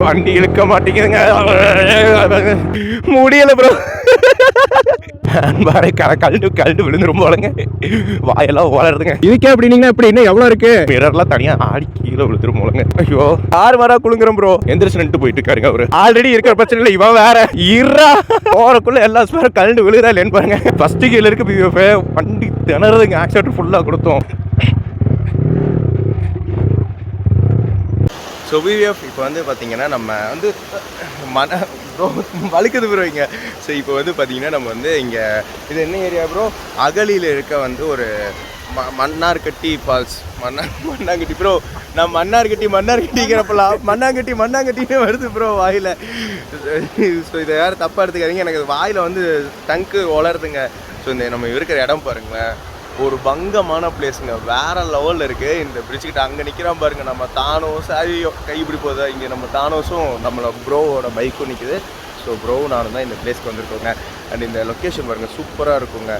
வண்டி இழுக்க மாட்டேங்குதுங்க, முடியல ப்ரோ. பாரு கழண்டு கழண்டு விழுந்துரும் போலங்க, வாயெல்லாம் வளருதுங்க. இதுக்கே அப்படின்னீங்கன்னா எப்படி, இன்னும் எவ்வளோ இருக்கு? மிரர்லாம் தனியா ஆடி கீழே விழுந்துரும் போலங்க. ஐயோ, 6 வாரா குளுங்குறோம் ப்ரோ. எந்திரிச்சு நின்று போயிட்டு இருக்காருங்க அவரு. ஆல்ரெடி இருக்கிற பிரச்சனை இல்லை, இவன் வேற இருறா போறக்குள்ள எல்லா ஸ்பேரும் கழண்டு விழுதா இல்லைன்னு பாருங்க. ஃபர்ஸ்ட் கீழ இருக்கு பிஎஃப், வண்டி திணறதுங்க. ஆக்சிடென்ட் ஃபுல்லாக கொடுத்தோம். ஸோ பிஎஃப் இப்போ வந்து பார்த்தீங்கன்னா நம்ம வந்து ப்ரோ வழுக்குது ப்ரோ இங்கே. ஸோ இப்போ வந்து பார்த்தீங்கன்னா நம்ம வந்து இங்கே இது என்ன ஏரியா ப்ரோ, அகலியில் இருக்க வந்து ஒரு மன்னார்கட்டி ஃபால்ஸ். மண்ணாங்கட்டி ப்ரோ, நான் மன்னார்கட்டிங்கிறப்பலாம் மண்ணாங்கட்டினே வருது ப்ரோ வாயில். ஸோ இதை யாரும் தப்பாக எடுத்துக்காதீங்க, எனக்கு வாயில் வந்து டங்கு வளருதுங்க. ஸோ இந்த நம்ம இருக்கிற இடம் பாருங்களேன், ஒரு பங்கமான பிளேஸுங்க, வேறு லெவலில் இருக்குது. இந்த பிரிட்ஜுக்கிட்ட அங்கே நிற்கிறான் பாருங்க நம்ம தானோஸ். ஐயோ கை இப்படி போதா, இங்கே நம்ம தானோஸும் நம்மளோட ப்ரோவோட பைக்கும் நிற்குது. ஸோ ப்ரோவும் நானும் தான் இந்த பிளேஸ்க்கு வந்திருக்கோங்க. அண்ட் இந்த லொக்கேஷன் பாருங்கள் சூப்பராக இருக்குங்க.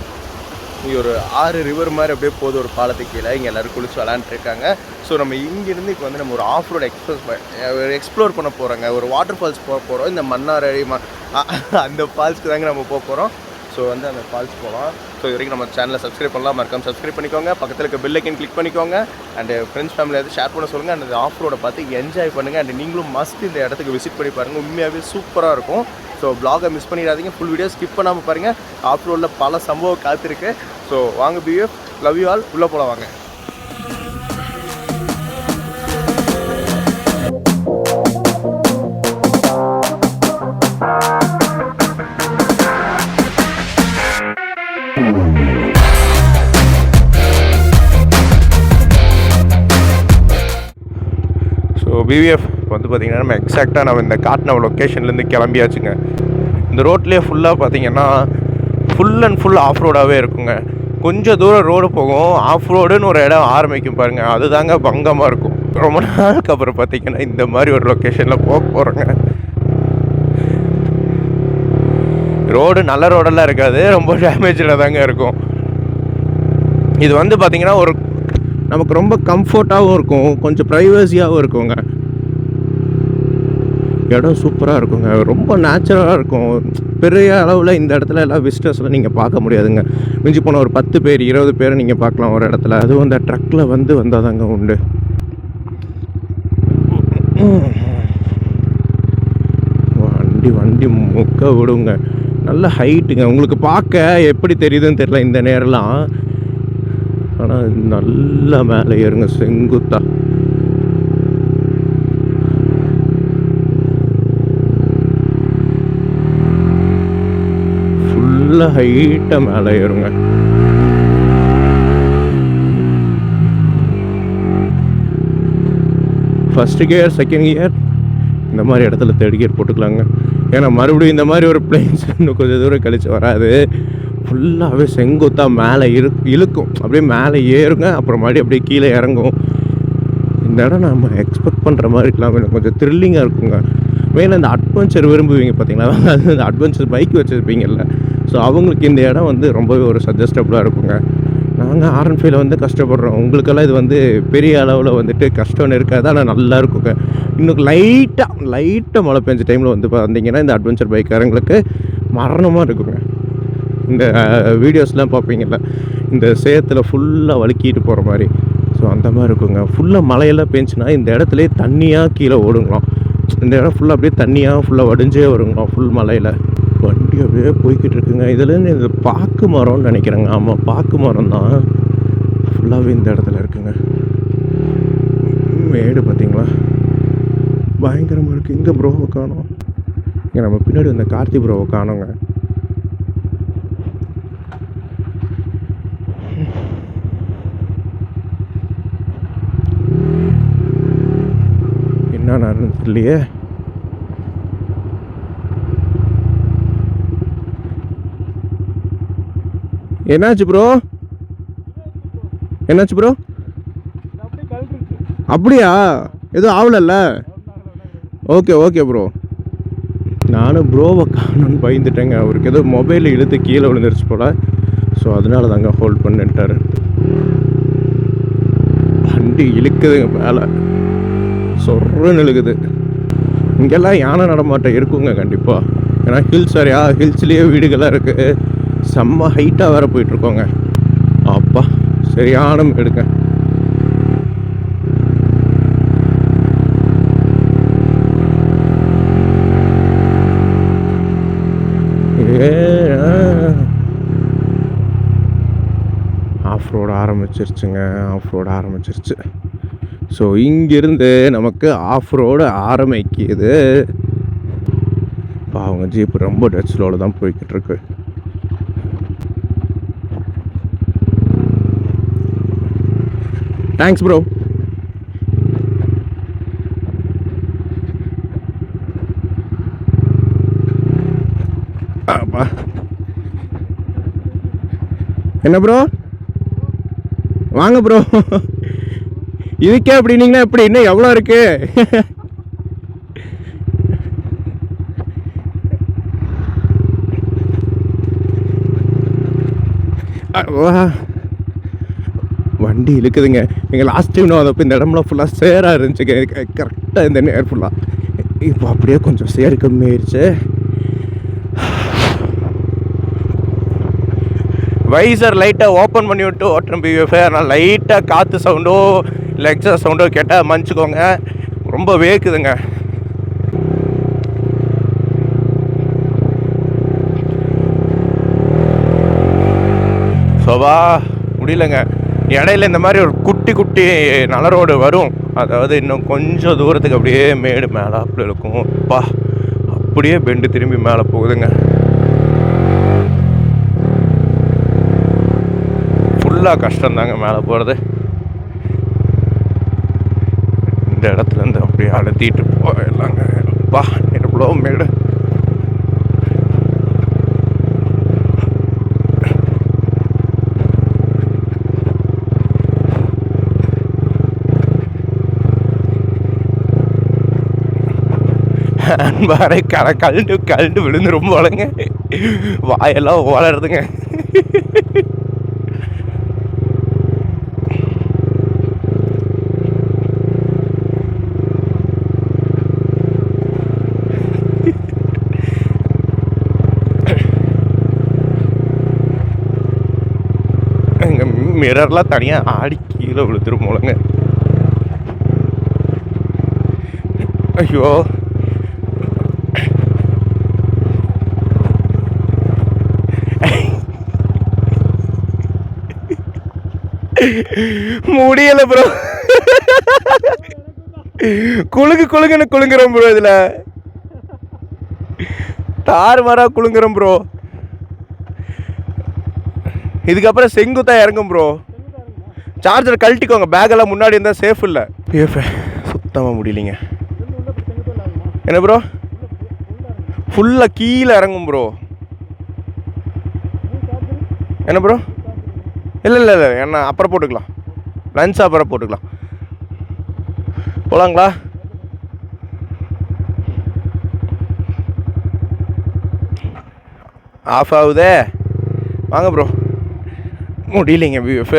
இங்கே ஒரு 6 ரிவர் மாதிரி அப்படியே போகுது ஒரு பாலத்துக்கு கீழே. இங்கே எல்லோரும் குளிச்சு விளாண்டுருக்காங்க. ஸோ நம்ம இங்கேருந்து இப்போ வந்து நம்ம ஒரு ஆஃப் ரோடு எக்ஸ்ப்ளோர் பண்ண போகிறோங்க. ஒரு வாட்டர் ஃபால்ஸ் போக போகிறோம். இந்த மன்னாரடி அந்த ஃபால்ஸ்க்கு தாங்க நம்ம போக போகிறோம். ஸோ வந்து அந்த ஃபால்ஸ் போகலாம். ஸோ இது வரைக்கும் நம்ம சேனலை சப்ஸ்கிரைப் பண்ணலாம், மறக்காம சப்ஸ்கிரைப் பண்ணிக்கோங்க. பக்கத்தில் இருக்க பெல் ஐக்கன் கிளிக் பண்ணிக்கோங்க. அண்ட் ஃப்ரெண்ட்ஸ் ஃபேமிலி எதாவது ஷேர் பண்ண சொல்லுங்கள். அந்த ஆஃப் ரோடை பார்த்து என்ஜாய் பண்ணுங்கள். அண்ட் நீங்களும் மஸ்ட் இந்த இடத்துக்கு விசிட் பண்ணி பாருங்கள், உண்மையாகவே சூப்பராக இருக்கும். ஸோ ப்ளாகை மிஸ் பண்ணிடாதீங்க, ஃபுல் வீடியோ ஸ்கிப் பண்ணாமல் பாருங்கள். ஆஃப் ரோடில் பல சம்பவம் காத்திருக்கு. ஸோ வாங்க பிஎஃப், லவ் யூ ஆல், உள்ளே போகலாம் வாங்க. பிவிஎஃப் வந்து பார்த்திங்கன்னா நம்ம எக்ஸாக்டாக நம்ம இந்த காட்டின லொக்கேஷன்லேருந்து கிளம்பியாச்சுங்க. இந்த ரோட்லேயே ஃபுல்லாக பார்த்திங்கன்னா ஃபுல் அண்ட் ஃபுல் ஆஃப் ரோடாகவே இருக்குங்க. கொஞ்சம் தூரம் ரோடு போகும், ஆஃப் ரோடுன்னு ஒரு இடம் ஆரம்பிக்கும் பாருங்கள், அதுதாங்க பங்கமாக இருக்கும். ரொம்ப நாளுக்கு அப்புறம் பார்த்திங்கன்னா இந்த மாதிரி ஒரு லொக்கேஷனில் போக போகிறோங்க. ரோடு நல்ல ரோடெல்லாம் இருக்காது, ரொம்ப டேமேஜில் தாங்க இருக்கும். இது வந்து பார்த்திங்கன்னா ஒரு நமக்கு ரொம்ப கம்ஃபர்ட்டாகவும் இருக்கும், கொஞ்சம் ப்ரைவசியாகவும் இருக்குங்க. இடம் சூப்பராக இருக்குங்க, ரொம்ப நேச்சுரலாக இருக்கும். பெரிய அளவில் இந்த இடத்துல எல்லாம் விசிட்டர்ஸ்லாம் நீங்கள் பார்க்க முடியாதுங்க. மிஞ்சி போனால் ஒரு 10 பேர் 20 பேரை நீங்கள் பார்க்கலாம் ஒரு இடத்துல. அதுவும் அந்த ட்ரக்கில் வந்தால் தாங்க உண்டு. வண்டி முக்க விடுங்க, நல்ல ஹைட்டுங்க. உங்களுக்கு பார்க்க எப்படி தெரியுதுன்னு தெரியல இந்த நேரம்லாம், ஆனால் நல்லா மேலே ஏறுங்க செங்குத்தா. ஃபுல்லாக ஹைட்டாக மேலே ஏறுங்க. ஃபஸ்ட்டு கியர் செகண்ட் கியர் இந்த மாதிரி இடத்துல தேர்ட் கியர் போட்டுக்கலாங்க. ஏன்னா மறுபடியும் இந்த மாதிரி ஒரு பிளேன்ஸ் இன்னும் கொஞ்சம் தூரம் கழிச்சு வராது. ஃபுல்லாகவே செங்குத்தாக மேலே இழுக்கும், அப்படியே மேலே ஏறுங்க, அப்புறம் மறுபடியும் அப்படியே கீழே இறங்கும். இந்த இடம் நம்ம எக்ஸ்பெக்ட் பண்ணுற மாதிரி இல்லாமல் கொஞ்சம் த்ரில்லிங்காக இருக்குங்க. மெயினாக இந்த அட்வென்ச்சர் விரும்புவீங்க பார்த்தீங்களா, அது இந்த அட்வென்ச்சர் பைக் வச்சுருப்பீங்கல்ல, ஸோ அவங்களுக்கு இந்த இடம் வந்து ரொம்பவே ஒரு சஜஸ்டபுளாக இருக்குங்க. நாங்கள் R15 வந்து கஷ்டப்படுறோம், உங்களுக்கெல்லாம் இது வந்து பெரிய அளவில் வந்துட்டு கஷ்டம்னு இருக்காது, ஆனால் நல்லா இருக்குங்க. இன்னும் லைட்டாக மழை பெஞ்ச டைமில் வந்து பார்த்தீங்கன்னா இந்த அட்வென்ச்சர் பைக்காரங்களுக்கு மரணமாக இருக்குங்க. இந்த வீடியோஸ்லாம் பார்ப்பீங்கள்ல, இந்த சேத்துல ஃபுல்லாக வழுக்கிட்டு போகிற மாதிரி, ஸோ அந்த மாதிரி இருக்குங்க. ஃபுல்லாக மழையெல்லாம் பெஞ்சுன்னா இந்த இடத்துலேயே தண்ணியாக கீழே ஓடுங்களாம். இந்த இடம் ஃபுல்லாக அப்படியே தண்ணியாக ஃபுல்லாக வடிஞ்சே வருங்களாம் ஃபுல் மலையில். வண்டி அப்படியே போய்கிட்டு இருக்குங்க. இதுலேருந்து இது பாக்கு மரம்னு நினைக்கிறேங்க. ஆமாம், பாக்கு மரம் தான் ஃபுல்லாகவே இந்த இடத்துல இருக்குங்க. மேடு பார்த்தீங்களா, பயங்கரமாக இருக்குது. இங்கே ப்ரோவை காணோம், இங்கே நம்ம பின்னாடி வந்த கார்த்தி ப்ரோவை காணோங்க. என்ன நடந்துச்சு இல்லையே. என்னாச்சு ப்ரோ, என்னாச்சு ப்ரோ? அப்படியா, எதுவும் ஆகலல்ல? Okay bro. நானும் ப்ரோவை காணுன்னு பயந்துட்டேங்க. அவருக்கு ஏதோ மொபைல் இழுத்து கீழே விழுந்துருச்சு போல், ஸோ அதனால தாங்க ஹோல்ட் பண்ணிட்டாரு. வண்டி இழுக்குதுங்க மேலே, சொர்றன்னு இழுக்குது. இங்கெல்லாம் யானை நடமாட்டம் இருக்குங்க கண்டிப்பாக. ஏன்னா ஹில்ஸ் வேறையா, ஹில்ஸ்லேயே வீடுகள்லாம் இருக்குது. செம்ம ஹைட்டாக வேறு போயிட்டுருக்கோங்க. அப்பா சரியான எடுங்க. ஆஃப் ரோடு ஆரம்பிச்சிருச்சுங்க. ஆஃப் ரோடு ஆரம்பிச்சிருச்சு. ஸோ இங்கிருந்து நமக்கு ஆஃப் ரோடு ஆரம்பிக்குது. இப்போ அவங்க ஜீப் ரொம்ப டச் ஸ்லோவில் தான் போய்கிட்டு இருக்கு. Thanks bro. அப்பா என்ன ப்ரோ? வாங்க ப்ரோ. இதுக்கே அப்படின்னீங்கன்னா எப்படி? இன்னும் எவ்வளோ இருக்கு? வண்டி இழுக்குதுங்க. எங்கள் லாஸ்ட் டைம் நான் அதப்போ இந்த இடம்லாம் ஃபுல்லாக சேராக இருந்துச்சுங்க. கரெக்டாக இந்த நேர் ஃபுல்லாக. இப்போ அப்படியே கொஞ்சம் சேர் கம்மியாயிருச்சு. வைசர் லைட்டாக ஓப்பன் பண்ணி விட்டு ஓட்டுறேன் பிஎஃப்ஐ. அதனால் லைட்டாக காற்று சவுண்டோ இல்லை எக்ஸாஸ்ட் சவுண்டோ கேட்டால் மன்னிச்சுக்கோங்க. ரொம்ப வேக்குதுங்க. சோபா முடியலங்க. இடையில இந்த மாதிரி ஒரு குட்டி குட்டி நலரோடு வரும். அதாவது இன்னும் கொஞ்சம் தூரத்துக்கு அப்படியே மேடு மேலே அப்படி இருக்கும். பா அப்படியே பெண்டு திரும்பி மேலே போகுதுங்க. ஃபுல்லாக கஷ்டம்தாங்க மேலே போகிறது. இந்த இடத்துலேருந்து அப்படியே அழுத்திட்டு போயிடலாங்க. பா எவ்வளோ மேடு. அன்பாரை கழண்டு கழண்டு விழுந்து ரொம்ப வளங்க. வாயெல்லாம் வளருதுங்க. எங்க மிரர்லாம் தனியாக ஆடி கீழே விழுத்துரும் போலங்க. ஐயோ முடியல ப்ரோ. குழுங்குன்னு குழுங்குறோம் ப்ரோ. இதுல தாறு மாறா குழுங்குறோம் ப்ரோ. இதுக்கப்புறம் செங்குத்தா இறங்கும் ப்ரோ. சார்ஜர் கழட்டிக்கோங்க. பேக்கெல்லாம் முன்னாடி இருந்தால் சேஃப் இல்லை. சுத்தமாக முடியலைங்க. என்ன ப்ரோ? ஃபுல்லாக கீழே இறங்கும் ப்ரோ. என்ன ப்ரோ? இல்லை என்ன அப்புறம் போட்டுக்கலாம். லன்ச் அப்புறம் போட்டுக்கலாம். போகலாங்களா? ஆஃப் ஆகுதே. வாங்க ப்ரோ. முடியலைங்க பிஎஃப்.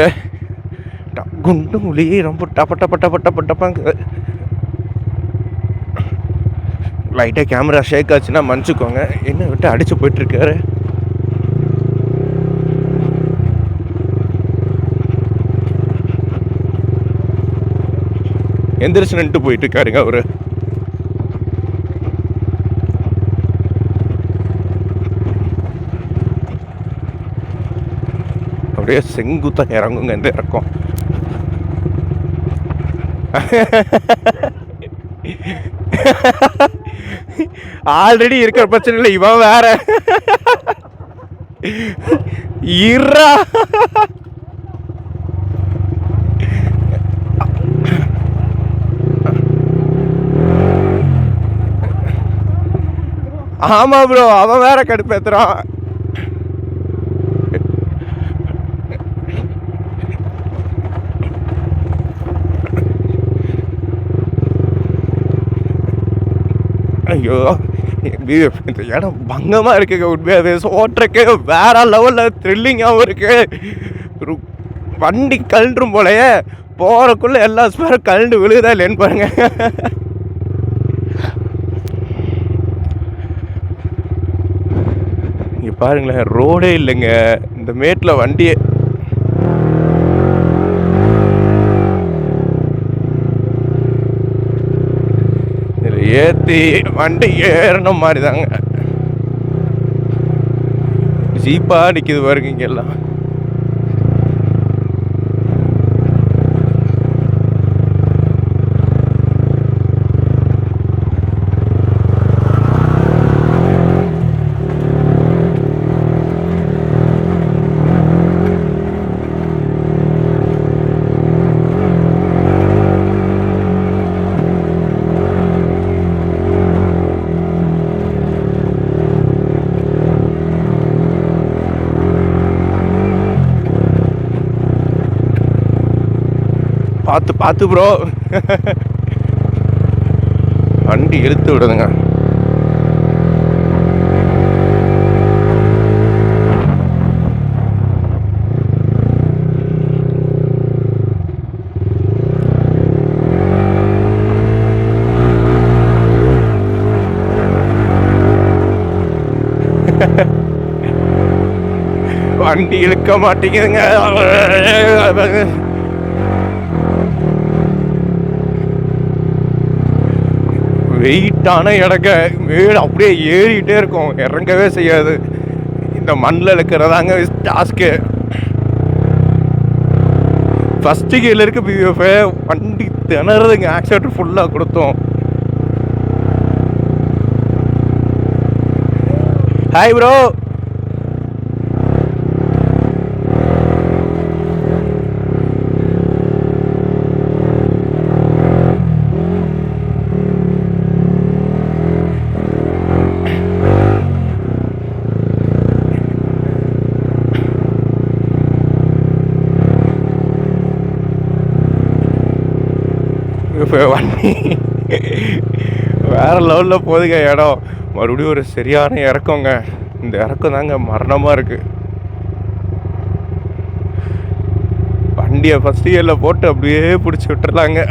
குண்டு மொழி ரொம்ப டப்பட்டப்பட்டப்பட்டப்பட்டப்பாங்க. லைட்டாக கேமரா ஷேக் ஆச்சுன்னா மன்னிச்சுக்கோங்க. என்ன விட்டு அடித்து போயிட்டுருக்காரு. எந்திரிச்சு நின்று போயிட்டு இருக்காருங்க அவரு. அப்படியே செங்குத்தா இறங்குங்க இந்த இறக்கம். ஆல்ரெடி இருக்கிற பிரச்சனை இல்லை. இவன் வேற இரா. ஆமா ப்ரோ, அவன் வேற கடுப்பேத்துறான். ஐயோ இந்த இடம் பங்கமாக இருக்குங்க. உண்மையாகவே ஓட்டுறக்கு வேற லெவலில் த்ரில்லிங்காகவும் இருக்கு. வண்டி கழண்டும் போலையே. போகிறக்குள்ளே எல்லா ஸ்பேரும் கழண்டு விழுதா இல்லைன்னு பாருங்க. பாருங்களேன், ரோடே இல்லைங்க இந்த மேட்டில் வண்டியே. இதில் ஏற்றி வண்டி ஏறின மாதிரி தாங்க. ஜீப்பாக நிற்கிது பாருங்க இங்கெல்லாம். பார்த்து பார்த்து ப்ரோ, வண்டி இழுத்து விடுதுங்க. வண்டி இழுக்க மாட்டேங்குதுங்க. வெயிட்டான இடங்க, மேடு அப்படியே ஏறிக்கிட்டே இருக்கும், இறங்கவே செய்யாது. இந்த மண்ணில் இருக்கிறதாங்க டாஸ்க்கு. ஃபஸ்ட்டு கீழே இருக்க பிஎஃப் வண்டி திணறதுங்க, ஆக்சிடென்ட் ஃபுல்லாக கொடுத்தோம். Hi bro. இப்போ வண்டி வேறு லெவலில் போகுதுங்க இடம். மறுபடியும் ஒரு சரியான இறக்கங்க. இந்த இறக்கம் தாங்க மரணமாக இருக்குது. வண்டியை ஃபஸ்ட் இயரில் போட்டு அப்படியே பிடிச்சி விட்டுறலாங்க.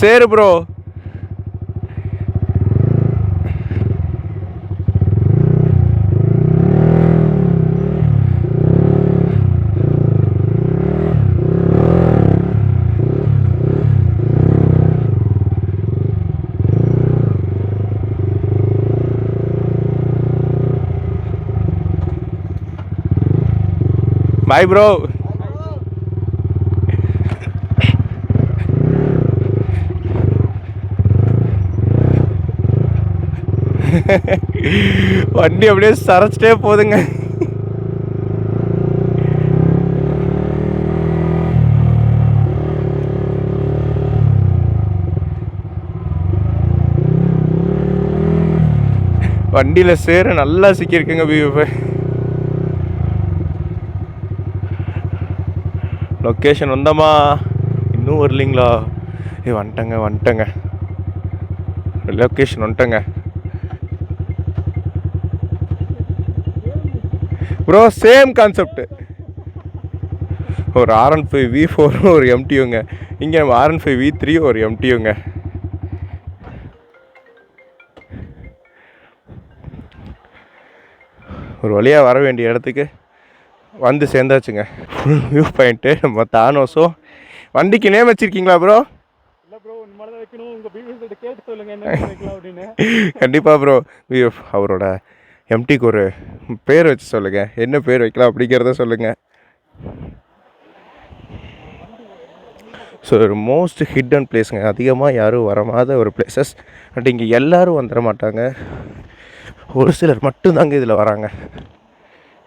சரி ப்ரோ. Bye bro. வண்டி அப்படியே சரைச்சிட்டே போகுதுங்க. வண்டியில் சேர நல்லா சிக்கியிருக்குங்க. பிஎஃப் லொக்கேஷன் வந்தோமா, இன்னும் வரலீங்களா? வந்துட்டேங்க லொக்கேஷன் வந்துட்டேங்க ப்ரோ. Same concept. ஒரு R15 V4 ஒரு MTUங்க. இங்கே R15 V3 ஒரு MTUங்க. ஒரு வழியாக வர வேண்டிய இடத்துக்கு வந்து சேர்ந்தாச்சுங்க. ஃபுல் வியூ பாயிண்ட்டு நம்ம தானோஸோ. வண்டிக்கு நேம் வச்சுருக்கீங்களா ப்ரோ? கண்டிப்பாக ப்ரோ. அவரோட எம்டிக்கு ஒரு பேர் வச்சு சொல்லுங்கள். என்ன பேர் வைக்கலாம் அப்படிங்கிறத சொல்லுங்கள். ஸோ ஒரு மோஸ்ட் ஹிட்டன் பிளேஸுங்க. அதிகமாக யாரும் வரமாத ஒரு பிளேசஸ். பட் இங்கே எல்லோரும் வந்துட மாட்டாங்க, ஒரு சிலர் மட்டும்தாங்க இதில் வராங்க.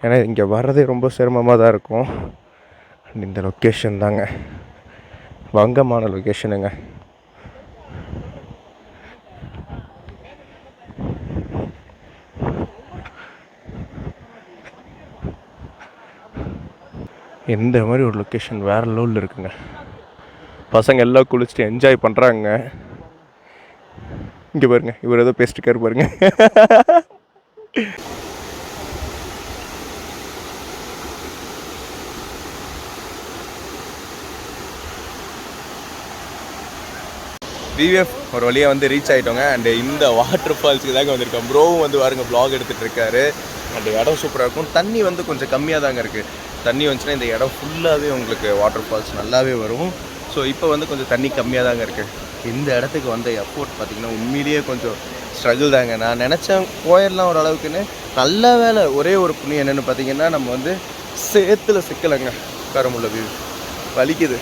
ஏன்னா இங்கே வர்றதே ரொம்ப சிரமமாக தான் இருக்கும். இந்த லொக்கேஷன் தாங்க வங்கமான லொக்கேஷனுங்க. இந்த மாதிரி ஒரு லொக்கேஷன் வேறு லெவலில் இருக்குங்க. பசங்க எல்லாம் குளிச்சுட்டு என்ஜாய் பண்ணுறாங்க. இங்கே பாருங்க, இவர் ஏதோ பேசிட்டுக்காரு பாருங்க. விவிஎஃப் ஒரு வழியாக வந்து ரீச் ஆகிட்டோங்க. அண்டு இந்த வாட்டர் ஃபால்ஸுக்கு தாங்க வந்திருக்கோம். ப்ரோவும் வந்து பாருங்க ப்ளாக் எடுத்துகிட்டு இருக்காரு. அண்ட் இடம் சூப்பராக இருக்கும். தண்ணி வந்து கொஞ்சம் கம்மியாக தாங்க இருக்குது. தண்ணி வந்துச்சுன்னா இந்த இடம் ஃபுல்லாகவே உங்களுக்கு வாட்டர் ஃபால்ஸ் நல்லாவே வரும். ஸோ இப்போ வந்து கொஞ்சம் தண்ணி கம்மியாக தாங்க இருக்குது. இந்த இடத்துக்கு வந்த எஃபோர்ட் பார்த்திங்கன்னா உண்மையிலேயே கொஞ்சம் ஸ்ட்ரகிள் தாங்க. நான் நினச்சேன் போயிடலாம் ஓரளவுக்குன்னு. நல்ல வேலை ஒரே ஒரு புண்ணியம் என்னென்னு பார்த்தீங்கன்னா நம்ம வந்து சேத்துல சிக்கலைங்க. கரமுள்ள வியூ வலிக்குது.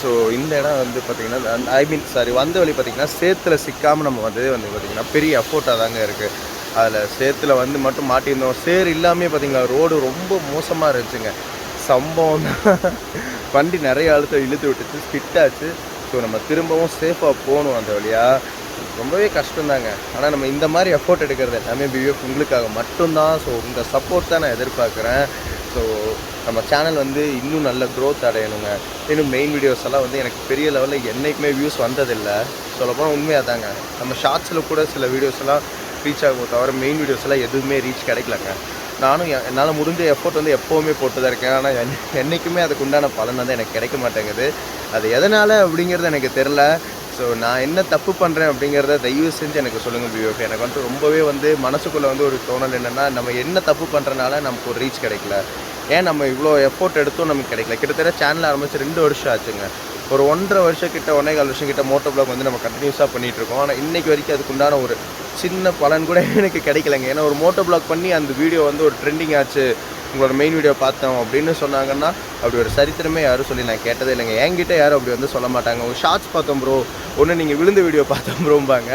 ஸோ இந்த இடம் வந்து பார்த்திங்கன்னா வந்த வழி பார்த்திங்கன்னா சேத்துல சிக்காமல் நம்ம வந்து பார்த்திங்கன்னா பெரிய எஃபோர்ட்டாக தாங்க இருக்குது. அதில் சேத்துல வந்து மட்டும் மாட்டியிருந்தோம். சேர் இல்லாமே பார்த்திங்களா ரோடு ரொம்ப மோசமாக இருந்துச்சுங்க. சம்பவம் தான். வண்டி நிறைய அழுத்தம் இழுத்து விட்டுச்சு, ஸ்கிட்டாச்சு. ஸோ நம்ம திரும்பவும் சேஃபாக போகணும் அந்த வழியாக. ரொம்பவே கஷ்டம்தாங்க. ஆனால் நம்ம இந்த மாதிரி எஃபோர்ட் எடுக்கிறது எல்லாமே விவிஎஃப் உங்களுக்காக மட்டும்தான். ஸோ உங்கள் சப்போர்ட் தான் நான் எதிர்பார்க்குறேன். ஸோ நம்ம சேனல் வந்து இன்னும் நல்ல க்ரோத் அடையணுங்க. இன்னும் மெயின் வீடியோஸ் எல்லாம் வந்து எனக்கு பெரிய லெவலில் என்றைக்குமே வியூஸ் வந்ததில்லை. சொல்லப்போனால் உண்மையாக தாங்க. நம்ம ஷார்ட்ஸில் கூட சில வீடியோஸ் எல்லாம் ரீச் ஆகும், தவிர மெயின் வீடியோஸ் எல்லாம் எதுவுமே ரீச் கிடைக்கலங்க. நானும் என்னால் முடிஞ்ச எஃபோர்ட் வந்து எப்போவுமே போட்டு தான் இருக்கேன். ஆனால் என்றைக்குமே அதுக்கு உண்டான பலன் வந்து எனக்கு கிடைக்க மாட்டேங்குது. அது எதனால் அப்படிங்கிறது எனக்கு தெரில. ஸோ நான் என்ன தப்பு பண்ணுறேன் அப்படிங்கிறத தயவு செஞ்சு எனக்கு சொல்லுங்கள் வியூஎஃப். எனக்கு வந்து ரொம்பவே வந்து மனசுக்குள்ளே வந்து ஒரு தோணல் என்னென்னா, நம்ம என்ன தப்பு பண்ணுறனால நமக்கு ஒரு ரீச் கிடைக்கல, ஏன் நம்ம இவ்வளோ எஃபோர்ட் எடுத்தும் நமக்கு கிடைக்கல. கிட்டத்தட்ட சேனல் ஆரம்பித்து 2 வருஷம் ஆச்சுங்க. ஒரு 1.5 வருஷம் கிட்ட 1.25 வருஷம் கிட்ட மோட்டோ ப்ளாக் வந்து நம்ம கண்டினியூஸாக பண்ணிகிட்ருக்கோம். ஆனால் இன்றைக்கி வரைக்கும் அதுக்குண்டான ஒரு சின்ன பலன் கூட எனக்கு கிடைக்கலைங்க. ஏன்னா ஒரு மோட்டோ ப்ளாக் பண்ணி அந்த வீடியோ வந்து ஒரு ட்ரெண்டிங் ஆச்சு, உங்களோட மெயின் வீடியோ பார்த்தோம் அப்படின்னு சொன்னாங்கன்னா அப்படி ஒரு சரித்திரமே யாரும் சொல்லி நான் கேட்டதே இல்லைங்க. என்கிட்ட யாரும் அப்படி வந்து சொல்ல மாட்டாங்க. ஒரு ஷார்ட்ஸ் பார்த்தோம் ப்ரோ, ஒன்று நீங்கள் விழுந்த வீடியோ பார்த்தோம் ப்ரோம்பாங்க.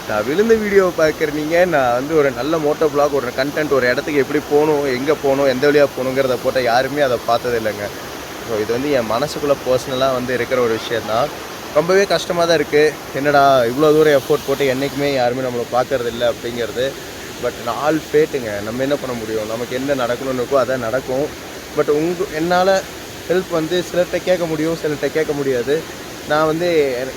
நான் விழுந்த வீடியோவை பார்க்குறீங்க, நான் வந்து ஒரு நல்ல மோட்டோ ப்ளாக், ஒரு கண்டென்ட், ஒரு இடத்துக்கு எப்படி போகணும், எங்கே போகணும், எந்த வழியாக போகணுங்கிறத போட்டால் யாருமே அதை பார்த்தது இல்லைங்க. ஸோ இது வந்து என் மனசுக்குள்ளே பர்சனலாக வந்து இருக்கிற ஒரு விஷயந்தான். ரொம்பவே கஷ்டமாக தான் இருக்குது. என்னடா இவ்வளோ தூரம் எஃபோர்ட் போட்டு என்றைக்குமே யாருமே நம்மளை பார்க்கறது இல்லை அப்படிங்கிறது. பட் நாள் பேட்டுங்க, நம்ம என்ன பண்ண முடியும், நமக்கு என்ன நடக்கணும்னு இருக்கோ அதான் நடக்கும். பட் என்னால் ஹெல்ப் வந்து சிலர்கிட்ட கேட்க முடியும், சிலர்கிட்ட கேட்க முடியாது. நான் வந்து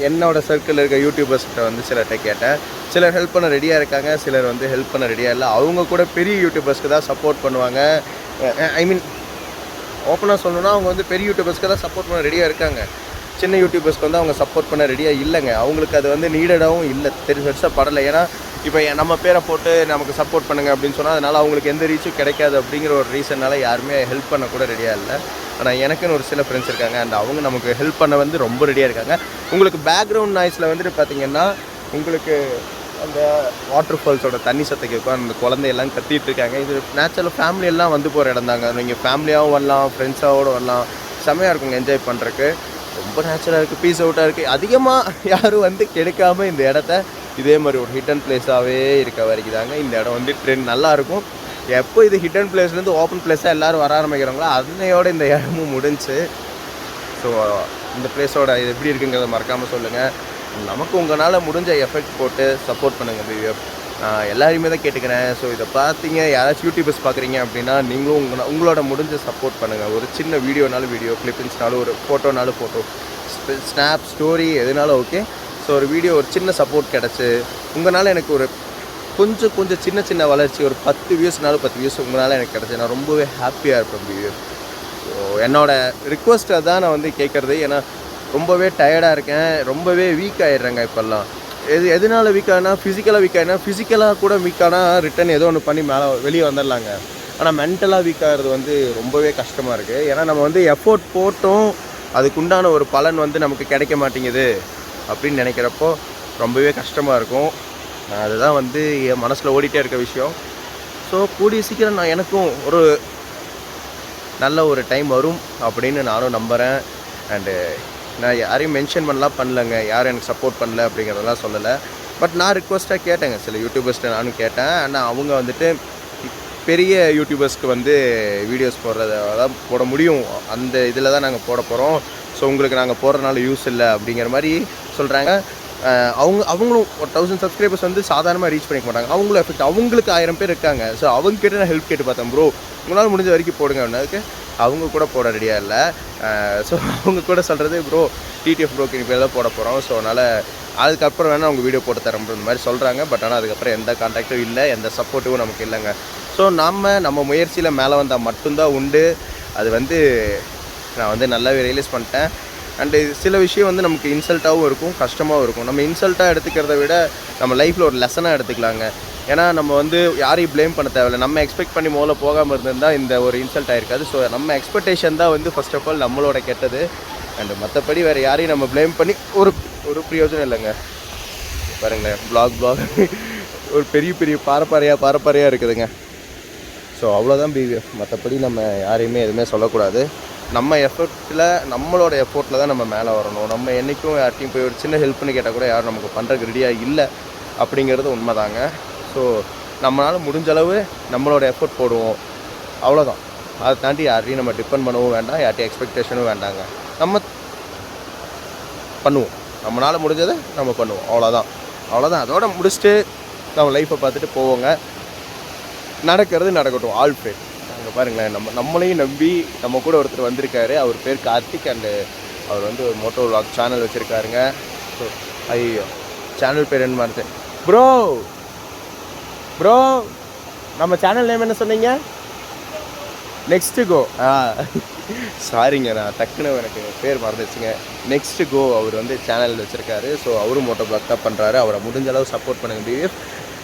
என்னோடய சர்க்கிளில் இருக்க யூடியூபர்ஸ்கிட்ட வந்து சிலர்கிட்ட கேட்டேன். சிலர் ஹெல்ப் பண்ண ரெடியாக இருக்காங்க, சிலர் வந்து ஹெல்ப் பண்ண ரெடியாக இல்லை. அவங்க கூட பெரிய யூடியூபர்ஸ்க்கு தான் சப்போர்ட் பண்ணுவாங்க. ஓப்பனாக சொல்லணுன்னா அவங்க வந்து பெரிய யூடியூபர்ஸ்க்கு தான் சப்போர்ட் பண்ண ரெடியாக இருக்காங்க. சின்ன யூடியூபர்ஸ்க்கு வந்து அவங்க சப்போர்ட் பண்ண ரெடியாக இல்லைங்க. அவங்களுக்கு அது வந்து நீடடாகவும் இல்லை, பெருசாக படலை. ஏன்னா இப்போ நம்ம பேரை போட்டு நமக்கு சப்போர்ட் பண்ணுங்கள் அப்படின்னு சொன்னால் அதனால் அவங்களுக்கு எந்த ரீச்சும் கிடைக்காது அப்படிங்கிற ஒரு ரீசனால் யாருமே ஹெல்ப் பண்ண கூட ரெடியாக இல்லை. ஆனால் எனக்குன்னு ஒரு சில ஃப்ரெண்ட்ஸ் இருக்காங்க, அண்ட் அவங்க நமக்கு ஹெல்ப் பண்ண வந்து ரொம்ப ரெடியாக இருக்காங்க. உங்களுக்கு பேக்ரவுண்ட் நாய்ஸில் வந்துட்டு பார்த்திங்கன்னா உங்களுக்கு அந்த வாட்டர் ஃபால்ஸோட தண்ணி சத்தம் கேட்கும். அந்த குழந்தையெல்லாம் கத்திட்டு இருக்காங்க. இது நேச்சுரல் ஃபேமிலியெல்லாம் வந்து போகிற இடம் தாங்க. நீங்கள் ஃபேமிலியாகவும் வரலாம், ஃப்ரெண்ட்ஸாவோடு வரலாம். செம்மையாக இருக்குங்க என்ஜாய் பண்ணுறதுக்கு. ரொம்ப நேச்சுரலாக இருக்குது, பீஸ் அவுட்டாக இருக்குது. அதிகமாக யாரும் வந்து கெடுக்காமல் இந்த இடத்த இதே மாதிரி ஒரு ஹிடன் பிளேஸாகவே இருக்க வரைக்கும் தாங்க இந்த இடம் வந்து ட்ரெண்ட் நல்லாயிருக்கும். எப்போ இது ஹிடன் பிளேஸ்லேருந்து ஓப்பன் பிளேஸாக எல்லோரும் வர ஆரம்பிக்கிறாங்களோ அதனையோட இந்த இடமும் முடிஞ்சு. ஸோ இந்த பிளேஸோட இது எப்படி இருக்குங்கிறத மறக்காமல் சொல்லுங்கள். நமக்கு உங்களால் முடிஞ்ச எஃபெக்ட் போட்டு சப்போர்ட் பண்ணுங்கள் வியூஎஃப். எல்லாருமே தான் கேட்டுக்கிறேன். ஸோ இதை பார்த்தீங்க யாராச்சும் யூடியூபர்ஸ் பார்க்குறீங்க அப்படின்னா நீங்களும் உங்களோட முடிஞ்ச சப்போர்ட் பண்ணுங்கள். ஒரு சின்ன வீடியோனாலும் வீடியோ, கிளிப்பிங்ஸ்னாலும் ஒரு ஃபோட்டோனாலும் ஃபோட்டோ, ஸ்னாப் ஸ்டோரி எதுனாலும் ஓகே. ஸோ ஒரு வீடியோ, ஒரு சின்ன சப்போர்ட் கிடச்சி உங்களால் எனக்கு ஒரு கொஞ்சம் சின்ன வளர்ச்சி, ஒரு 10 வியூஸ்னாலும் 10 வியூஸ் உங்களால் எனக்கு கிடச்சி நான் ரொம்பவே ஹாப்பியாக இருப்பேன் வீடியோ. ஸோ என்னோடய ரிக்வஸ்ட்டை தான் நான் வந்து கேட்குறது. ஏன்னா ரொம்பவே டயர்டாக இருக்கேன், ரொம்பவே வீக் ஆகிடுறேங்க இப்போல்லாம். எதனால வீக்கானா, ஃபிசிக்கலாக கூட வீக்கானா ரிட்டன் ஏதோ ஒன்று பண்ணி வெளியே வந்துடலாங்க. ஆனால் மென்டலாக வீக் ஆகிறது வந்து ரொம்பவே கஷ்டமாக இருக்குது. ஏன்னா நம்ம வந்து எஃபோர்ட் போட்டோம், அதுக்குண்டான ஒரு பலன் வந்து நமக்கு கிடைக்க மாட்டேங்குது அப்படின்னு நினைக்கிறப்போ ரொம்பவே கஷ்டமாக இருக்கும். அதுதான் வந்து என் மனசில் ஓடிட்டே இருக்க விஷயம். ஸோ கூடிய சீக்கிரம் எனக்கும் ஒரு நல்ல ஒரு டைம் வரும் அப்படின்னு நானும் நம்புகிறேன். அண்டு நான் யாரையும் மென்ஷன் பண்ணலைங்க, யாரும் எனக்கு சப்போர்ட் பண்ணல அப்படிங்கிறதெல்லாம் சொல்லலை. பட் நான் ரிக்வஸ்ட்டாக கேட்டேங்க, சில யூடியூபர்ஸ்ட்டு நானும் கேட்டேன். ஆனால் அவங்க வந்துட்டு பெரிய யூடியூபர்ஸ்க்கு வந்து வீடியோஸ் போடுறத தான் போட முடியும், அந்த இதில் தான் நாங்கள் போட போகிறோம். ஸோ உங்களுக்கு நாங்கள் போடுறதுனால யூஸ் இல்லை அப்படிங்கிற மாதிரி சொல்கிறாங்க. அவங்களும் ஒரு 1000 சப்ஸ்கிரைபர்ஸ் வந்து சாதாரணமாக ரீச் பண்ணிக்க மாட்டாங்க. அவங்களும் எஃபெக்ட், அவங்களுக்கு 1000 பேர் இருக்காங்க. ஸோ அவங்க கிட்ட நான் ஹெல்ப் கேட்டு பார்த்தேன், ப்ரோ உங்களால் முடிஞ்ச வரைக்கும் போடுங்க அப்படின்னதுக்கு அவங்க கூட போட ரெடியாக இல்லை. ஸோ அவங்க கூட சொல்கிறது, ப்ரோ டிடிஎஃப் ப்ரோக்கு இனி பேர் தான் போட போகிறோம், ஸோ அதனால் அதுக்கப்புறம் வேணால் அவங்க வீடியோ போட்டு தரோம் இந்த மாதிரி சொல்கிறாங்க. பட் ஆனால் அதுக்கப்புறம் எந்த கான்டாக்டும் இல்லை, எந்த சப்போர்ட்டும் நமக்கு இல்லைங்க. ஸோ நம்ம முயற்சியில் மேலே வந்தால் மட்டும்தான் உண்டு. அது வந்து நான் வந்து நல்லாவே ரியலைஸ் பண்ணிட்டேன். அண்டு சில விஷயம் வந்து நமக்கு இன்சல்ட்டாகவும் இருக்கும், கஷ்டமாகவும் இருக்கும். நம்ம இன்சல்ட்டாக எடுத்துக்கிறத விட நம்ம லைஃப்பில் ஒரு லெசனாக எடுத்துக்கலாங்க. ஏன்னா நம்ம வந்து யாரையும் ப்ளேம் பண்ண தேவையில்லை. நம்ம எக்ஸ்பெக்ட் பண்ணி முதல்ல போகாமல் இருந்திருந்தால் இந்த ஒரு இன்சல்ட் ஆகிருக்காது. ஸோ நம்ம எக்ஸ்பெக்டேஷன் தான் வந்து ஃபர்ஸ்ட் ஆஃப் ஆல் நம்மளோட கெட்டது. அண்டு மற்றபடி வேறு யாரையும் நம்ம ப்ளேம் பண்ணி ஒரு பிரயோஜனம் இல்லைங்க. பாருங்களேன், ப்ளாக் ஒரு பெரிய பாரப்பறையாக இருக்குதுங்க. ஸோ அவ்வளோதான் பிஹேவியர். மற்றபடி நம்ம யாரையுமே எதுவுமே சொல்லக்கூடாது. நம்ம நம்மளோட எஃபோர்ட்டில் தான் நம்ம மேலே வரணும். நம்ம என்றைக்கும் யார்ட்டையும் போய் ஒரு சின்ன ஹெல்ப்னு கேட்டால் கூட யாரும் நமக்கு பண்ணுறதுக்கு ரெடியாக இல்லை அப்படிங்கிறது உண்மைதாங்க. ஸோ நம்மளால் முடிஞ்ச அளவு நம்மளோட எஃபோர்ட் போடுவோம், அவ்வளோதான். அதை தாண்டி யாரையும் நம்ம டிபெண்ட் பண்ணவும் வேண்டாம், யார்ட்டையும் எக்ஸ்பெக்டேஷனும் வேண்டாங்க. நம்ம பண்ணுவோம், நம்மளால் முடிஞ்சதை நம்ம பண்ணுவோம், அவ்வளோதான். அதோட முடிச்சுட்டு நம்ம லைஃப்பை பார்த்துட்டு போவோங்க. நடக்கிறது நடக்கட்டும், ஆல் ஃபேட். அங்கே பாருங்களேன், நம்மளையும் நம்பி நம்ம கூட ஒருத்தர் வந்திருக்காரு. அவர் பேர் கார்த்திக். அண்டு அவர் வந்து ஒரு மோட்டோ விளாக் சேனல் வச்சுருக்காருங்க. ஸோ ஐயோ, சேனல் பேர் என்ன மாதிரி ப்ரோ நம்ம சேனல் நேம் என்ன சொன்னீங்க? nextgo. சாரிங்க, நான் டக்குன்னு எனக்கு பேர் மறந்துச்சுங்க. nextgo அவர் வந்து சேனல் வச்சுருக்காரு. ஸோ அவரும் மோட்டோ பிளாக் தான் பண்ணுறாரு. அவரை முடிஞ்ச அளவு சப்போர்ட் பண்ணுங்கள் பிஹேவியர்.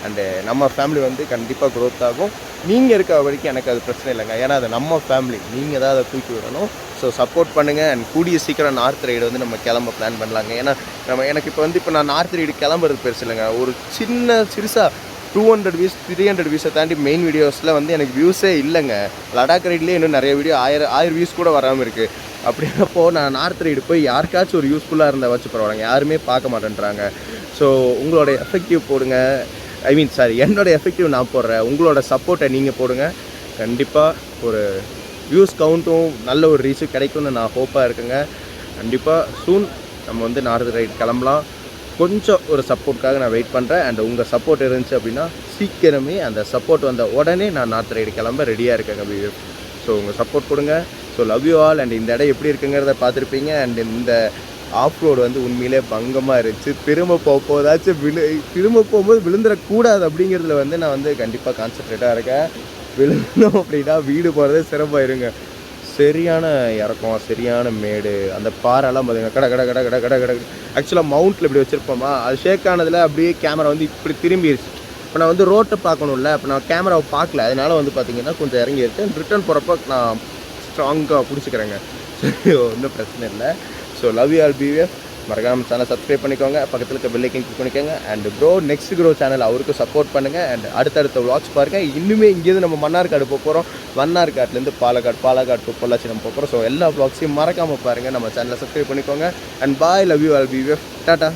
அண்டு நம்ம ஃபேமிலி வந்து கண்டிப்பாக க்ரோத் ஆகும். நீங்கள் இருக்க வரைக்கும் எனக்கு அது பிரச்சனை இல்லைங்க. ஏன்னா அது நம்ம ஃபேமிலி, நீங்கள் தான் அதை தூக்கி விடணும். ஸோ சப்போர்ட் பண்ணுங்கள். அண்ட் கூடிய சீக்கிரம் நார்த் ரைடு வந்து நம்ம கிளம்ப பிளான் பண்ணலாங்க. ஏன்னா எனக்கு இப்போ நான் நார்த் ரைடு கிளம்புறது பெருசு இல்லைங்க. ஒரு சிறுசாக 200 வியூஸ் 300 வியூஸை தாண்டி மெயின் வீடியோஸில் வந்து எனக்கு வியூஸே இல்லைங்க. லடாக் ரைட்லேயே இன்னும் நிறைய வீடியோ 1000 வியூஸ் கூட வராமல் இருக்குது. அப்படின்றப்போ நான் நார்த் ரைடு போய் யாருக்காச்சும் ஒரு யூஸ்ஃபுல்லாக இருந்தால் வச்சு பரவாயில்லைங்க. யாருமே பார்க்க மாட்டேன்றாங்க. ஸோ உங்களோட எஃபெக்டிவ் போடுங்க. என்னோட எஃபெக்டிவ் நான் போடுறேன், உங்களோட சப்போர்ட்டை நீங்கள் போடுங்க. கண்டிப்பாக ஒரு வியூஸ் கவுண்ட்டும் நல்ல ஒரு ரீச்சும் கிடைக்கும்னு நான் ஹோப்பாக இருக்குங்க. கண்டிப்பாக சூன் நம்ம வந்து நார்த் ரைடு கிளம்பலாம். கொஞ்சம் ஒரு சப்போர்ட்டுக்காக நான் வெயிட் பண்ணுறேன். அண்ட் உங்கள் சப்போர்ட் இருந்துச்சு அப்படின்னா சீக்கிரமே அந்த சப்போர்ட் வந்த உடனே நான் நார்த் ரைடு கிளம்ப ரெடியாக இருக்கேங்க. ஸோ உங்கள் சப்போர்ட் கொடுங்க. So love you all. And இந்த இடம் எப்படி இருக்குங்கிறத பார்த்துருப்பீங்க. அண்ட் இந்த ஆஃப் ரோடு வந்து உண்மையிலே பங்கமாக இருந்துச்சு. திரும்ப போகும்போது விழுந்துடக்கூடாது அப்படிங்கிறதுல வந்து நான் வந்து கண்டிப்பாக கான்சன்ட்ரேட்டாக இருக்கேன். விழுந்தோம் அப்படின்னா வீடு போகிறதே சிரமம் இருங்க. சரியான இறக்கம், சரியான மேடு, அந்த பாறைலாம் பார்த்திங்கன்னா கட ஆக்சுவலாக மவுண்ட்டில் இப்படி வச்சுருப்போமா, அது ஷேக் ஆனதில் அப்படியே கேமரா வந்து இப்படி திரும்பிடுச்சு. இப்போ நான் வந்து ரோட்டை பார்க்கணும்ல, இப்போ நான் கேமராவை பார்க்கல, அதனால் வந்து பார்த்திங்கன்னா கொஞ்சம் இறங்கிடுச்சு. ரிட்டர்ன் போகிறப்ப நான் ஸ்ட்ராங்காக பிடிச்சிக்கிறேங்க. ஒன்றும் பிரச்சனை இல்லை. So love you all behaviour. மறக்காம சேனல் சப்ஸ்கிரைப் பண்ணிக்கோங்க, பக்கத்தில் இருக்க பெல் ஐக்கன் கிளிக் பண்ணிக்கோங்க. அண்ட் nextgo சேனல் அவருக்கு சப்போர்ட் பண்ணுங்கள். அண்ட் அடுத்தடுத்த விளாக்ஸ் பாருங்கள். இன்னுமே இங்கேருந்து நம்ம மன்னார்காடு போகிறோம். மன்னார்காட்லேருந்து பாலக்காடு டு பொள்ளாச்சி நம்ம போகிறோம். ஸோ எல்லா விளாக்ஸையும் மறக்காமல் பாருங்கள். நம்ம சேனலை சப்ஸ்கிரைப் பண்ணிக்கோங்க. And bye, love you all behaviour. Tata.